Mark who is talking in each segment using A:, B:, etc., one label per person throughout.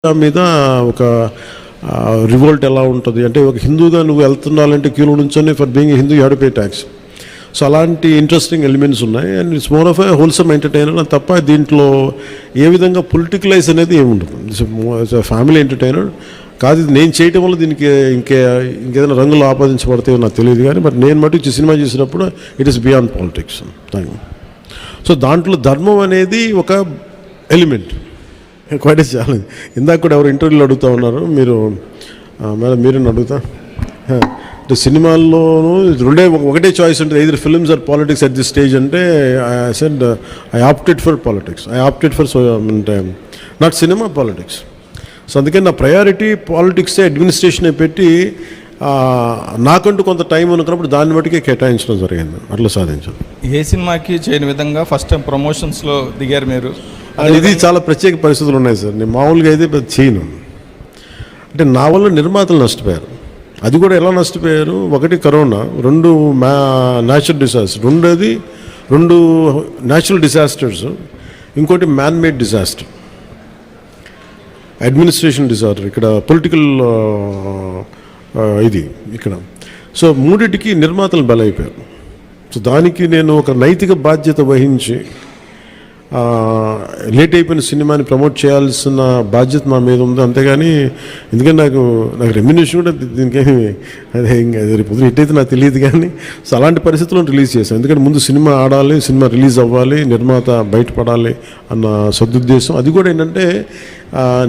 A: మీద ఒక రివోల్ట్ ఎలా ఉంటుంది అంటే, ఒక హిందూగా నువ్వు వెళ్తున్నాలంటే క్యూలో నుంచొని for being Hindu you have to pay tax. So అలాంటి ఇంట్రెస్టింగ్ ఎలిమెంట్స్ ఉన్నాయి. And it's more of a wholesome entertainer తప్ప దీంట్లో ఏ విధంగా పొలిటికలైజ్ అనేది ఏముండదు. ఇట్స్ ఫ్యామిలీ ఎంటర్టైనర్ కాదు. ఇది నేను చేయటం వల్ల దీనికి ఇంకేదైనా రంగులు ఆపాదించబడతాయో నాకు తెలియదు, కానీ బట్ నేను మటు సినిమా చేసినప్పుడు it is beyond politics. So దాంట్లో ధర్మం అనేది ఒక ఎలిమెంట్ క్వైట్ ఛాలెంజ్. ఇందాక కూడా ఎవరు ఇంటర్వ్యూలో అడుగుతూ ఉన్నారు, మీరు మేడం మీరేనా అడుగుతా అంటే సినిమాల్లోనూ ఒకటే చాయిస్ ఉంటుంది, either films or politics at this stage అంటే I said I opted for politics. I opted for అంటే నాట్ సినిమా పాలిటిక్స్. సో అందుకని నా ప్రయారిటీ పాలిటిక్సే అడ్మినిస్ట్రేషనే పెట్టి నాకంటూ కొంత టైం అనుకున్నప్పుడు దాన్ని బట్టికే కేటాయించడం జరిగింది. అట్లా సాధించాను.
B: ఏ సినిమాకి చేయని విధంగా ఫస్ట్ టైం ప్రమోషన్స్లో దిగారు మీరు.
A: ఇది చాలా ప్రత్యేక పరిస్థితులు ఉన్నాయి సార్. నేను మామూలుగా అయితే చేయను. అంటే నా వల్ల నిర్మాతలు నష్టపోయారు. అది కూడా ఎలా నష్టపోయారు, ఒకటి కరోనా, రెండు న్యాచురల్ డిజాస్టర్, రెండు న్యాచురల్ డిజాస్టర్స్, ఇంకోటి man made disaster, administration disaster, ఇక్కడ పొలిటికల్ ఇది ఇక్కడ. సో మూడింటికి నిర్మాతలు బలైపోయారు. సో దానికి నేను ఒక నైతిక బాధ్యత వహించి లేట్ అయిపోయిన సినిమాని ప్రమోట్ చేయాల్సిన బాధ్యత నా మీద ఉంది. అంతేగాని ఎందుకంటే నాకు రెమ్యునేషన్ కూడా దీనికేమి అదే ఇంకా రేపు ఎట్టయితే నాకు తెలియదు. కానీ సో అలాంటి పరిస్థితుల్లో రిలీజ్ చేశాను. ఎందుకంటే ముందు సినిమా ఆడాలి, సినిమా రిలీజ్ అవ్వాలి, నిర్మాత బయటపడాలి అన్న సదుద్దేశం. అది కూడా ఏంటంటే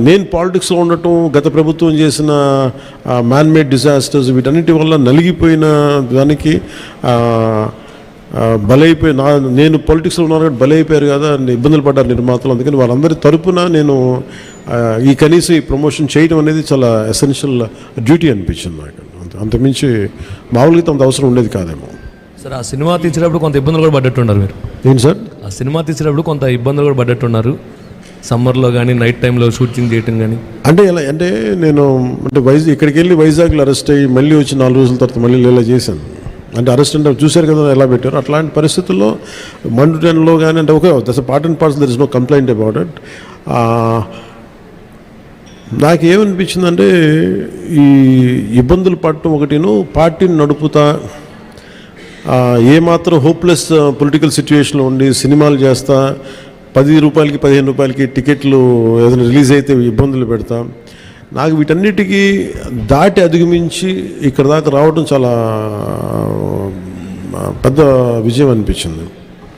A: నేను పాలిటిక్స్లో ఉండటం, గత ప్రభుత్వం చేసిన మ్యాన్ మేడ్ డిజాస్టర్స్ వీటన్నిటి వల్ల నలిగిపోయిన దానికి బలైపోయి నేను పొలిటిక్స్లో ఉన్నాను కాబట్టి బలైపోయారు కదా, ఇబ్బందులు పడ్డారు నిర్మాతలు. అందుకని వాళ్ళందరి తరపున నేను ఈ కనీసం ఈ ప్రమోషన్ చేయడం అనేది చాలా ఎసెన్షియల్ డ్యూటీ అనిపించింది నాకు. అంతమించి మామూలుగా అంత అవసరం ఉండేది కాదేమో.
C: సార్ ఆ సినిమా తీసేటప్పుడు కొంత ఇబ్బందులు కూడా పడ్డట్టున్నారు మీరు.
A: ఏంటి సార్?
C: ఆ సినిమా తీసేటప్పుడు కొంత ఇబ్బందులు కూడా పడ్డట్టున్నారు, సమ్మర్లో కానీ నైట్ టైంలో షూటింగ్ చేయటం కానీ.
A: అంటే ఎలా అంటే నేను అంటే ఇక్కడికి వెళ్ళి వైజాగ్లో అరెస్ట్ అయ్యి మళ్ళీ వచ్చి 4 రోజుల తర్వాత మళ్ళీ ఇలా చేశాను. అంటే అరెస్ట్ అంటే చూశారు కదా ఎలా పెట్టారు. అట్లాంటి పరిస్థితుల్లో మండుటెన్లో కానీ అంటే okay that's part and parcel, there is no complaint about it. నాకేమనిపించిందంటే ఈ ఇబ్బందులు పడటం ఒకటిను, పార్టీని నడుపుతా ఏమాత్రం హోప్లెస్ పొలిటికల్ సిచ్యువేషన్లో ఉండి సినిమాలు చేస్తా, 10 రూపాయలకి 15 రూపాయలకి టికెట్లు ఏదైనా రిలీజ్ అయితే ఇబ్బందులు పెడతా, నాకు వీటన్నిటికీ దాటి అధిగమించి ఇక్కడ దాకా రావడం చాలా పెద్ద విజయం అనిపించింది.